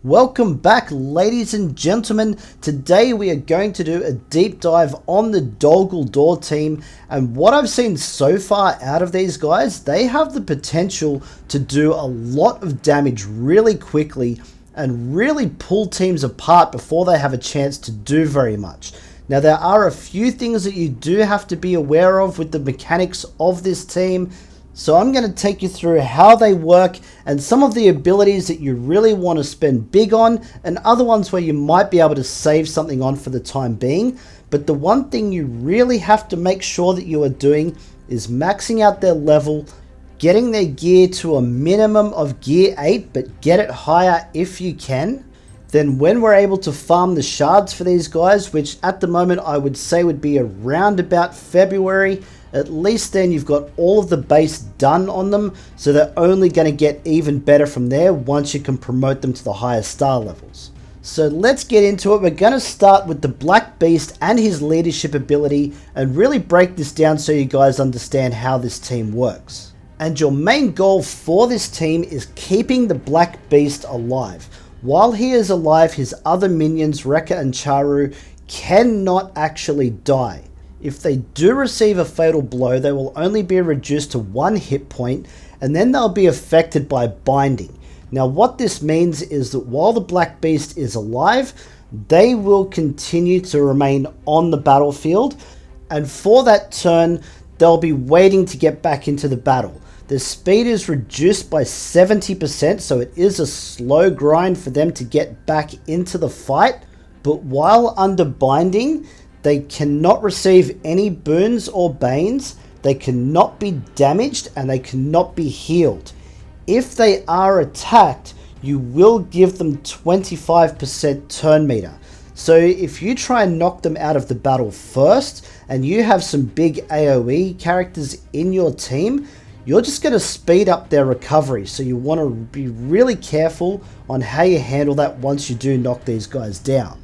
Welcome back, ladies and gentlemen. Today we are going to do a deep dive on the Dol Guldur team, and what I've seen so far out of these guys, they have the potential to do a lot of damage really quickly and really pull teams apart before they have a chance to do very much. Now, there are a few things that you do have to be aware of with the mechanics of this team. So I'm going to take you through how they work and some of the abilities that you really want to spend big on and other ones where you might be able to save something on for the time being. But the one thing you really have to make sure that you are doing is maxing out their level, getting their gear to a minimum of gear 8, but get it higher if you can. Then when we're able to farm the shards for these guys, which at the moment I would say would be around about February, at least then you've got all of the base done on them, so they're only going to get even better from there once you can promote them to the higher star levels. So let's get into it. We're going to start with the Black Beast and his leadership ability and really break this down so you guys understand how this team works. And your main goal for this team is keeping the Black Beast alive. While he is alive, his other minions, Rehka and Charu, cannot actually die. If they do receive a fatal blow, they will only be reduced to 1 hit point, and then they'll be affected by binding. Now, what this means is that while the Black Beast is alive, they will continue to remain on the battlefield, and for that turn, they'll be waiting to get back into the battle. The speed is reduced by 70%, so it is a slow grind for them to get back into the fight, but while under binding, they cannot receive any boons or banes, they cannot be damaged, and they cannot be healed. If they are attacked, you will give them 25% turn meter. So if you try and knock them out of the battle first, and you have some big AoE characters in your team, you're just going to speed up their recovery. So you want to be really careful on how you handle that once you do knock these guys down.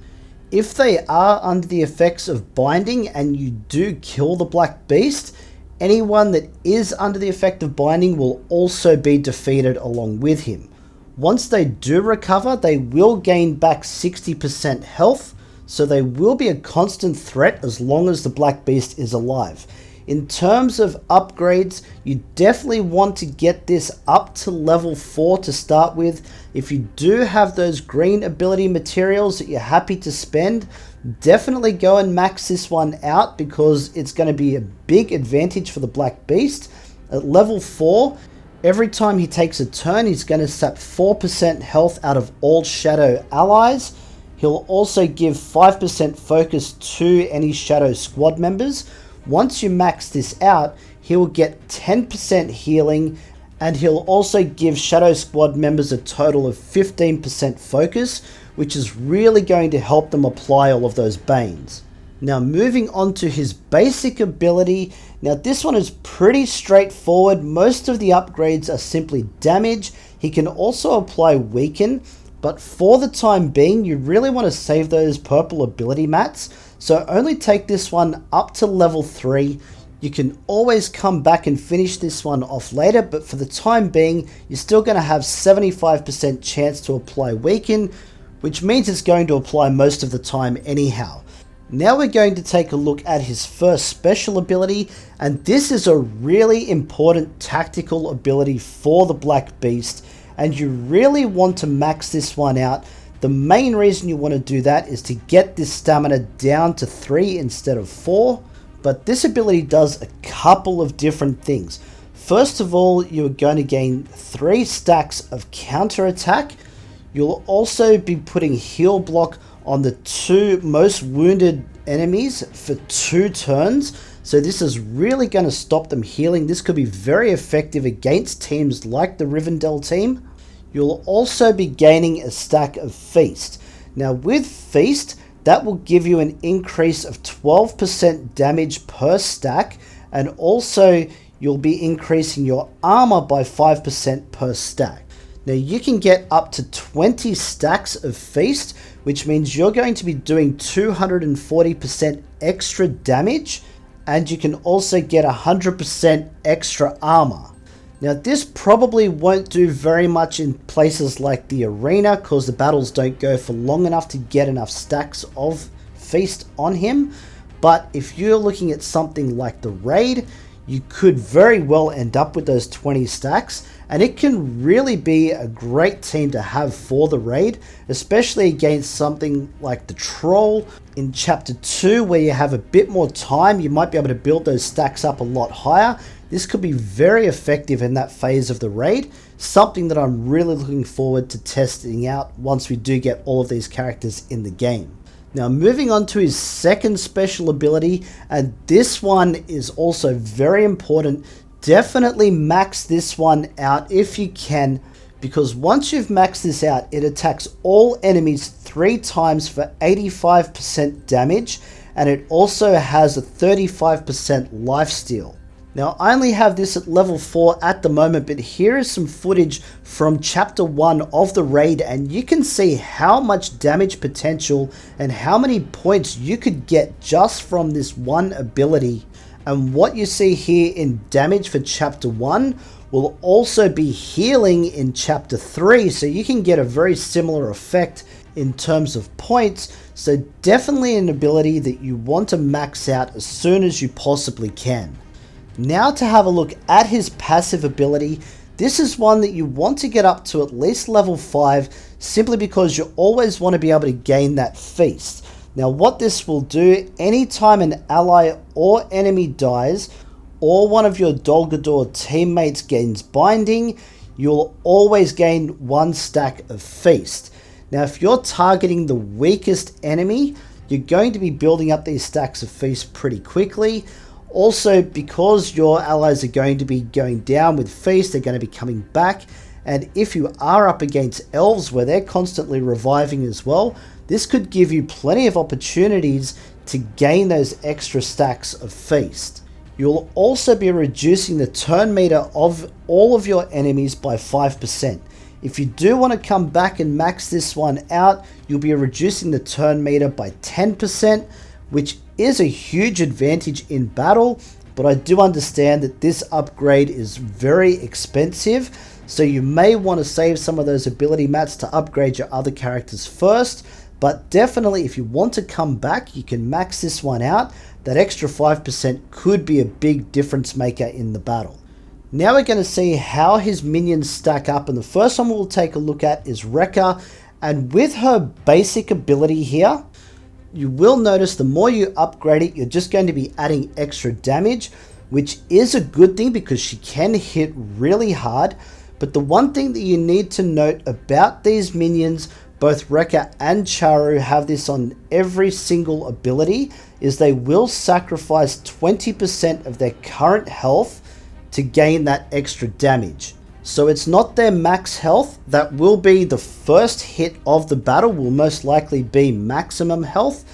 If they are under the effects of binding and you do kill the Black Beast, anyone that is under the effect of binding will also be defeated along with him. Once they do recover, they will gain back 60% health, so they will be a constant threat as long as the Black Beast is alive. In terms of upgrades, you definitely want to get this up to level 4 to start with. If you do have those green ability materials that you're happy to spend, definitely go and max this one out because it's going to be a big advantage for the Black Beast. At level 4, every time he takes a turn, he's going to sap 4% health out of all shadow allies. He'll also give 5% focus to any shadow squad members. Once you max this out, he'll get 10% healing, and he'll also give Shadow Squad members a total of 15% focus, which is really going to help them apply all of those banes. Now, moving on to his basic ability. Now, this one is pretty straightforward. Most of the upgrades are simply damage. He can also apply weaken, but for the time being, you really want to save those purple ability mats. So only take this one up to level 3. You can always come back and finish this one off later, but for the time being, you're still going to have 75% chance to apply weaken, which means it's going to apply most of the time anyhow. Now we're going to take a look at his first special ability, and this is a really important tactical ability for the Black Beast, and you really want to max this one out. The main reason you want to do that is to get this stamina down to 3 instead of 4. But this ability does a couple of different things. First of all, you're going to gain 3 stacks of counter attack. You'll also be putting heal block on the 2 most wounded enemies for 2 turns. So this is really going to stop them healing. This could be very effective against teams like the Rivendell team. You'll also be gaining a stack of Feast. Now with Feast, that will give you an increase of 12% damage per stack, and also you'll be increasing your armor by 5% per stack. Now you can get up to 20 stacks of Feast, which means you're going to be doing 240% extra damage, and you can also get 100% extra armor. Now this probably won't do very much in places like the arena because the battles don't go for long enough to get enough stacks of feast on him. But if you're looking at something like the raid, you could very well end up with those 20 stacks, and it can really be a great team to have for the raid, especially against something like the troll in chapter 2 where you have a bit more time. You might be able to build those stacks up a lot higher. This could be very effective in that phase of the raid, something that I'm really looking forward to testing out once we do get all of these characters in the game. Now moving on to his second special ability, and this one is also very important. Definitely max this one out if you can, because once you've maxed this out, it attacks all enemies 3 times for 85% damage, and it also has a 35% lifesteal. Now I only have this at level 4 at the moment, but here is some footage from chapter 1 of the raid, and you can see how much damage potential and how many points you could get just from this one ability. And what you see here in damage for chapter 1 will also be healing in chapter 3, so you can get a very similar effect in terms of points. So definitely an ability that you want to max out as soon as you possibly can. Now to have a look at his passive ability, this is one that you want to get up to at least level 5, simply because you always want to be able to gain that feast. Now what this will do, anytime an ally or enemy dies, or one of your Dol Guldur teammates gains binding, you'll always gain 1 stack of feast. Now if you're targeting the weakest enemy, you're going to be building up these stacks of feast pretty quickly. Also, because your allies are going to be going down with feast, they're going to be coming back. And if you are up against elves where they're constantly reviving as well, this could give you plenty of opportunities to gain those extra stacks of feast. You'll also be reducing the turn meter of all of your enemies by 5%. If you do want to come back and max this one out, you'll be reducing the turn meter by 10%, which is a huge advantage in battle, but I do understand that this upgrade is very expensive, so you may want to save some of those ability mats to upgrade your other characters first. But definitely if you want to come back, you can max this one out. That extra 5% could be a big difference maker in the battle. Now we're going to see how his minions stack up, and the first one we'll take a look at is Rehka, and with her basic ability here, you will notice the more you upgrade it, you're just going to be adding extra damage, which is a good thing because she can hit really hard. But the one thing that you need to note about these minions, both Rehka and Charu have this on every single ability, is they will sacrifice 20% of their current health to gain that extra damage. So it's not their max health. That will be the first hit of the battle, will most likely be maximum health.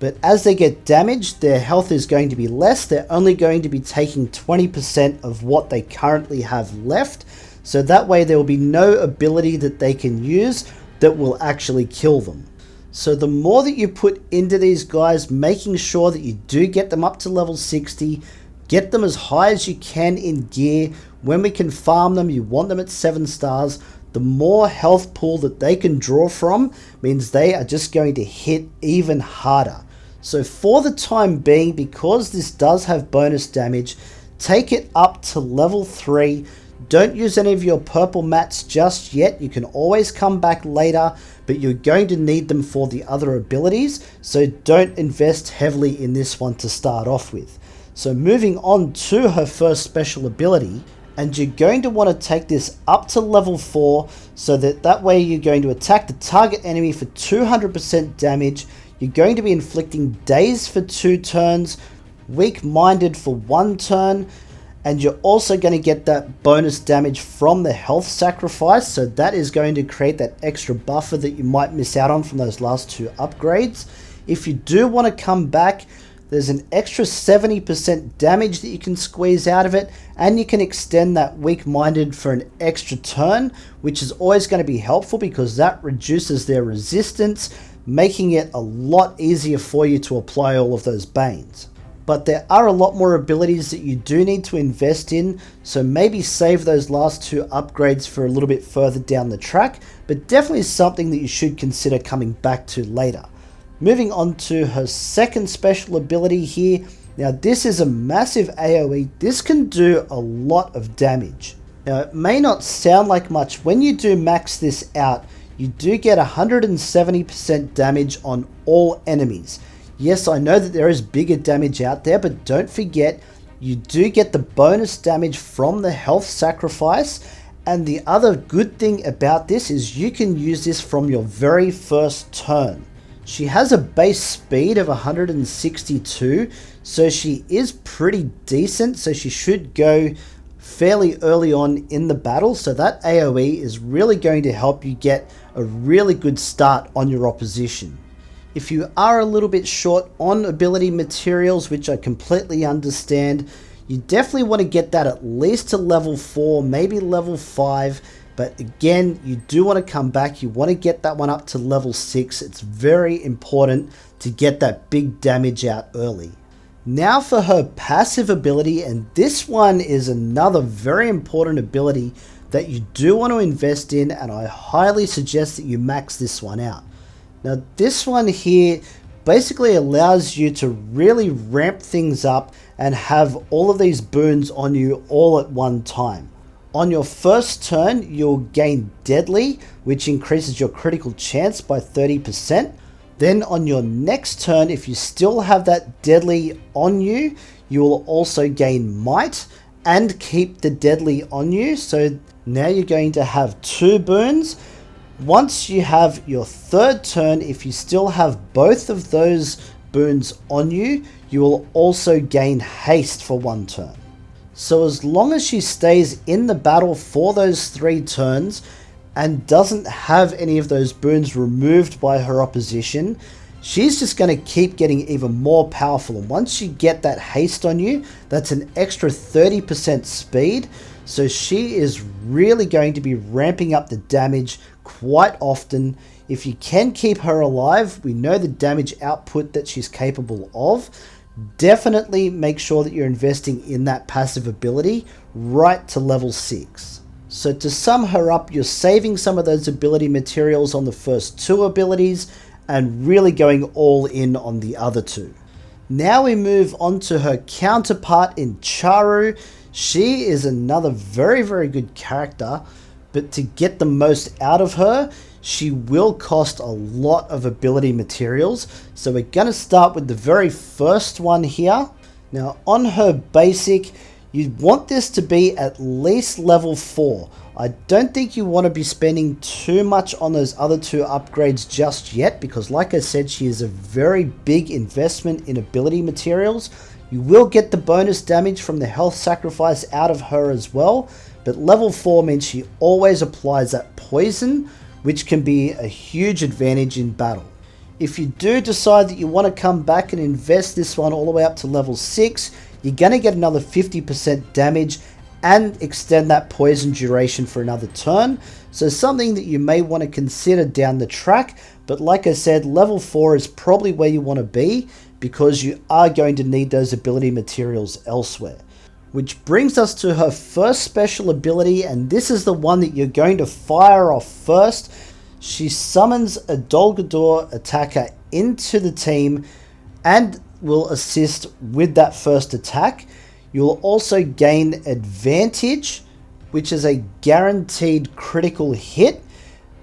But as they get damaged, their health is going to be less. They're only going to be taking 20% of what they currently have left. So that way there will be no ability that they can use that will actually kill them. So the more that you put into these guys, making sure that you do get them up to level 60, get them as high as you can in gear. When we can farm them, you want them at 7 stars. The more health pool that they can draw from means they are just going to hit even harder. So for the time being, because this does have bonus damage, take it up to level 3. Don't use any of your purple mats just yet. You can always come back later, but you're going to need them for the other abilities. So don't invest heavily in this one to start off with. So moving on to her first special ability, and you're going to want to take this up to level 4, so that way you're going to attack the target enemy for 200% damage. You're going to be inflicting daze for 2 turns, weak-minded for 1 turn, and you're also going to get that bonus damage from the health sacrifice, so that is going to create that extra buffer that you might miss out on from those last 2 upgrades. If you do want to come back, there's an extra 70% damage that you can squeeze out of it, and you can extend that weak-minded for an extra turn, which is always going to be helpful because that reduces their resistance, making it a lot easier for you to apply all of those banes. but there are a lot more abilities that you do need to invest in, so maybe save those last 2 upgrades for a little bit further down the track, but definitely something that you should consider coming back to later. Moving on to her second special ability here. Now this is a massive AoE. This can do a lot of damage. Now it may not sound like much. When you do max this out, you do get 170% damage on all enemies. Yes, I know that there is bigger damage out there, but don't forget, you do get the bonus damage from the health sacrifice. And the other good thing about this is you can use this from your very first turn. She has a base speed of 162, so she is pretty decent, so she should go fairly early on in the battle. So that AoE is really going to help you get a really good start on your opposition. If you are a little bit short on ability materials, which I completely understand, you definitely want to get that at least to level 4, maybe level 5. But again, you do want to come back. You want to get that one up to level 6. It's very important to get that big damage out early. Now for her passive ability, and this one is another very important ability that you do want to invest in, and I highly suggest that you max this one out. Now this one here basically allows you to really ramp things up and have all of these boons on you all at one time. On your first turn, you'll gain Deadly, which increases your critical chance by 30%. Then on your next turn, if you still have that Deadly on you, you will also gain Might and keep the Deadly on you. So now you're going to have 2 boons. Once you have your third turn, if you still have both of those boons on you, you will also gain haste for 1 turn. So as long as she stays in the battle for those 3 turns and doesn't have any of those boons removed by her opposition, she's just going to keep getting even more powerful. And once you get that haste on you, that's an extra 30% speed. So she is really going to be ramping up the damage quite often. If you can keep her alive, we know the damage output that she's capable of. Definitely make sure that you're investing in that passive ability right to level 6. So to sum her up, you're saving some of those ability materials on the first 2 abilities and really going all in on the other 2. Now we move on to her counterpart in Charu. She is another very, very good character, but to get the most out of her, she will cost a lot of ability materials. So we're going to start with the very first one here. Now on her basic, you'd want this to be at least level 4. I don't think you want to be spending too much on those other 2 upgrades just yet, because like I said, she is a very big investment in ability materials. You will get the bonus damage from the health sacrifice out of her as well, but level 4 means she always applies that poison, which can be a huge advantage in battle. If you do decide that you want to come back and invest this one all the way up to level 6, you're going to get another 50% damage and extend that poison duration for another turn. So something that you may want to consider down the track, but like I said, level 4 is probably where you want to be because you are going to need those ability materials elsewhere. Which brings us to her first special ability, and this is the one that you're going to fire off first. She summons a Dol Guldur attacker into the team and will assist with that first attack. You'll also gain advantage, which is a guaranteed critical hit.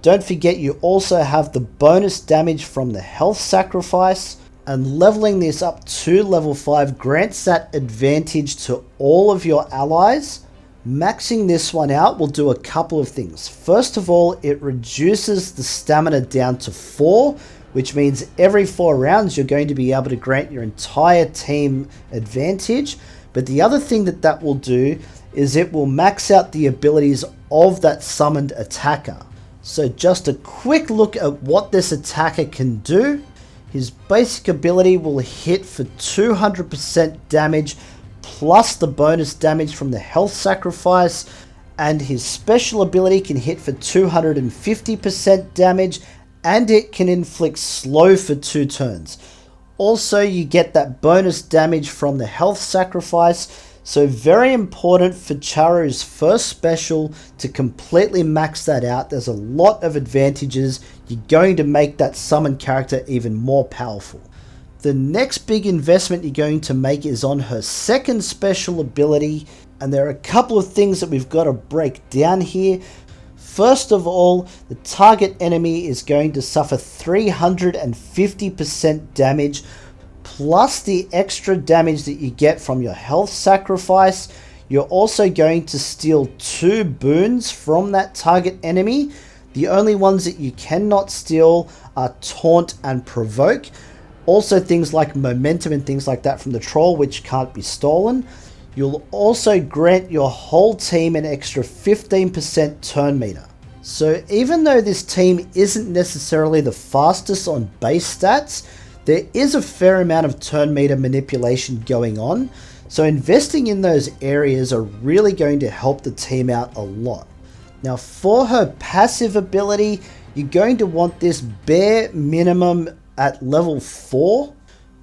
Don't forget you also have the bonus damage from the health sacrifice, and leveling this up to level 5 grants that advantage to all of your allies. Maxing this one out will do a couple of things. First of all, it reduces the stamina down to 4, which means every 4 rounds you're going to be able to grant your entire team advantage. But the other thing that that will do is it will max out the abilities of that summoned attacker. So just a quick look at what this attacker can do. His basic ability will hit for 200% damage plus the bonus damage from the health sacrifice, and his special ability can hit for 250% damage, and it can inflict slow for 2 turns. Also, you get that bonus damage from the health sacrifice. So very important for Charu's first special to completely max that out. There's a lot of advantages. You're going to make that summon character even more powerful. The next big investment you're going to make is on her second special ability. And there are a couple of things that we've got to break down here. First of all, the target enemy is going to suffer 350% damage, plus the extra damage that you get from your health sacrifice. You're also going to steal 2 boons from that target enemy. The only ones that you cannot steal are Taunt and Provoke. Also things like Momentum and things like that from the Troll, which can't be stolen. You'll also grant your whole team an extra 15% turn meter. So even though this team isn't necessarily the fastest on base stats, there is a fair amount of turn meter manipulation going on. So investing in those areas are really going to help the team out a lot. Now for her passive ability, you're going to want this bare minimum at level 4.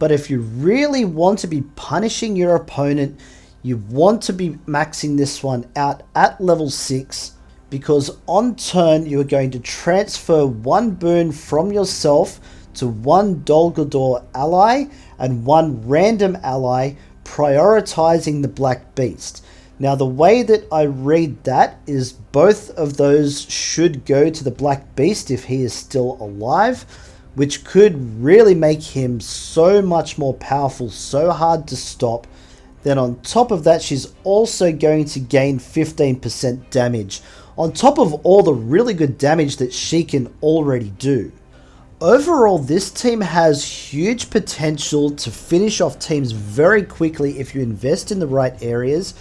But if you really want to be punishing your opponent, you want to be maxing this one out at level 6, because on turn you are going to transfer 1 boon from yourself to 1 Dol Guldur ally and 1 random ally, prioritizing the Black Beast. Now the way that I read that is both of those should go to the Black Beast if he is still alive, which could really make him so much more powerful, so hard to stop. Then on top of that, she's also going to gain 15% damage, on top of all the really good damage that she can already do. Overall, this team has huge potential to finish off teams very quickly if you invest in the right areas.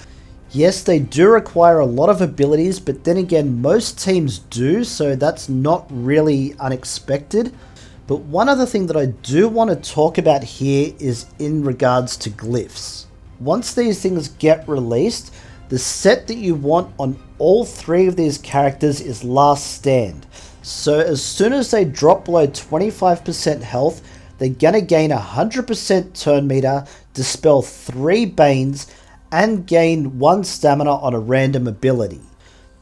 Yes, they do require a lot of abilities, but then again, most teams do, so that's not really unexpected. But one other thing that I do want to talk about here is in regards to glyphs. Once these things get released, the set that you want on all 3 of these characters is Last Stand. So as soon as they drop below 25% health, they're going to gain 100% turn meter, dispel 3 Banes, and gain 1 stamina on a random ability.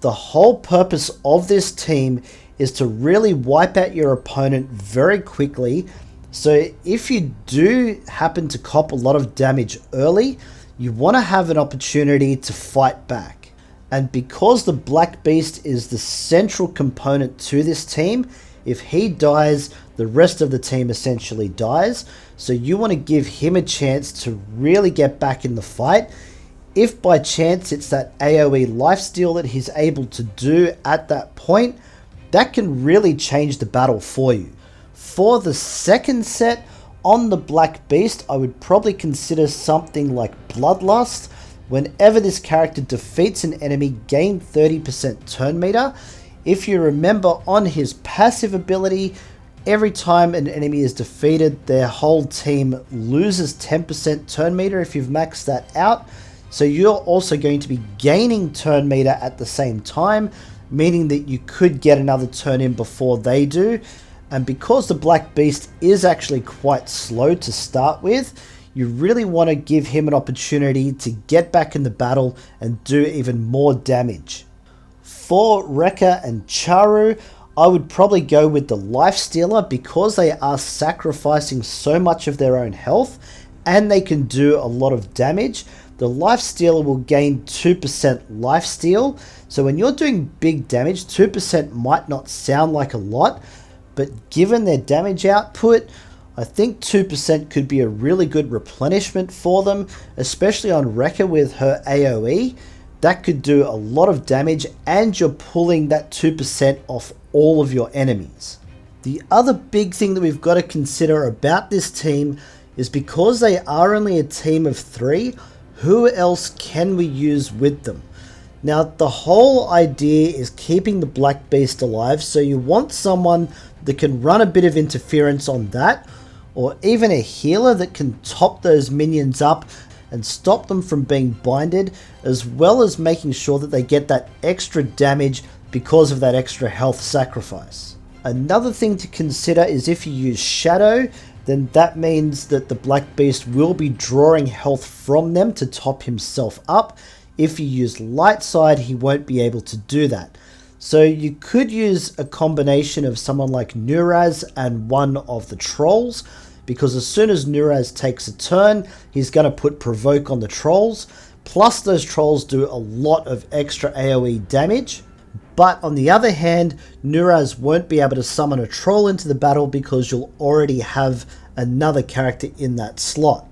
The whole purpose of this team is to really wipe out your opponent very quickly. So if you do happen to cop a lot of damage early, you want to have an opportunity to fight back. And because the Black Beast is the central component to this team, if he dies, the rest of the team essentially dies. So you want to give him a chance to really get back in the fight. If by chance it's that AoE lifesteal that he's able to do at that point, that can really change the battle for you. For the second set, on the Black Beast, I would probably consider something like Bloodlust. Whenever this character defeats an enemy, gain 30% turn meter. If you remember, on his passive ability, every time an enemy is defeated, their whole team loses 10% turn meter if you've maxed that out. So you're also going to be gaining turn meter at the same time, meaning that you could get another turn in before they do. And because the Black Beast is actually quite slow to start with, you really want to give him an opportunity to get back in the battle and do even more damage. For Rehka and Charu, I would probably go with the Lifestealer because they are sacrificing so much of their own health and they can do a lot of damage. The Lifestealer will gain 2% lifesteal. So when you're doing big damage, 2% might not sound like a lot, but given their damage output, I think 2% could be a really good replenishment for them, especially on Rehka with her AoE. That could do a lot of damage and you're pulling that 2% off all of your enemies. The other big thing that we've got to consider about this team is because they are only a team of 3, who else can we use with them? Now, the whole idea is keeping the Black Beast alive, so you want someone that can run a bit of interference on that, or even a healer that can top those minions up and stop them from being binded, as well as making sure that they get that extra damage because of that extra health sacrifice. Another thing to consider is if you use Shadow, then that means that the Black Beast will be drawing health from them to top himself up. If you use light side, he won't be able to do that. So you could use a combination of someone like Nuraz and one of the trolls, because as soon as Nuraz takes a turn, he's going to put provoke on the trolls. Plus those trolls do a lot of extra AoE damage. But on the other hand, Nuraz won't be able to summon a troll into the battle because you'll already have another character in that slot.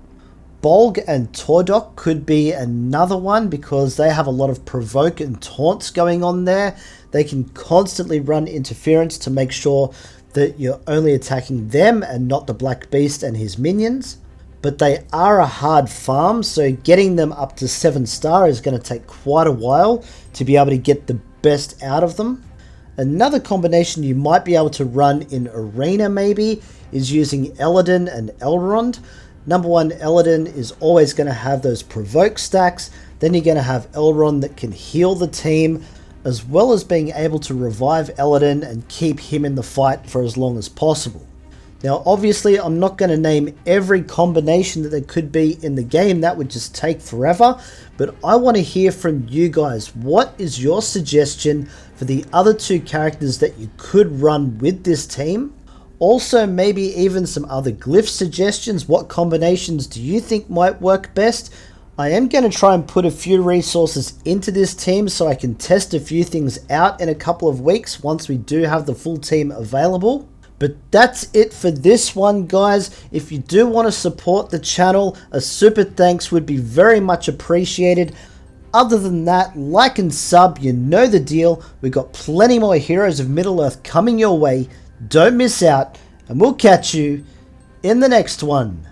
Bolg and Tordok could be another one because they have a lot of provoke and taunts going on there. They can constantly run interference to make sure that you're only attacking them and not the Black Beast and his minions. But they are a hard farm, so getting them up to 7-star is going to take quite a while to be able to get the best out of them. Another combination you might be able to run in Arena maybe is using Eladin and Elrond. Number one, Eladin is always going to have those provoke stacks. Then you're going to have Elrond that can heal the team, as well as being able to revive Eladin and keep him in the fight for as long as possible. Now obviously I'm not going to name every combination that there could be in the game, that would just take forever, but I want to hear from you guys. What is your suggestion for the other two characters that you could run with this team? Also maybe even some other glyph suggestions. What combinations do you think might work best? I am going to try and put a few resources into this team so I can test a few things out in a couple of weeks once we do have the full team available. But that's it for this one, guys. If you do want to support the channel, a super thanks would be very much appreciated. Other than that, like and sub, you know the deal. We've got plenty more Heroes of Middle-earth coming your way. Don't miss out, and we'll catch you in the next one.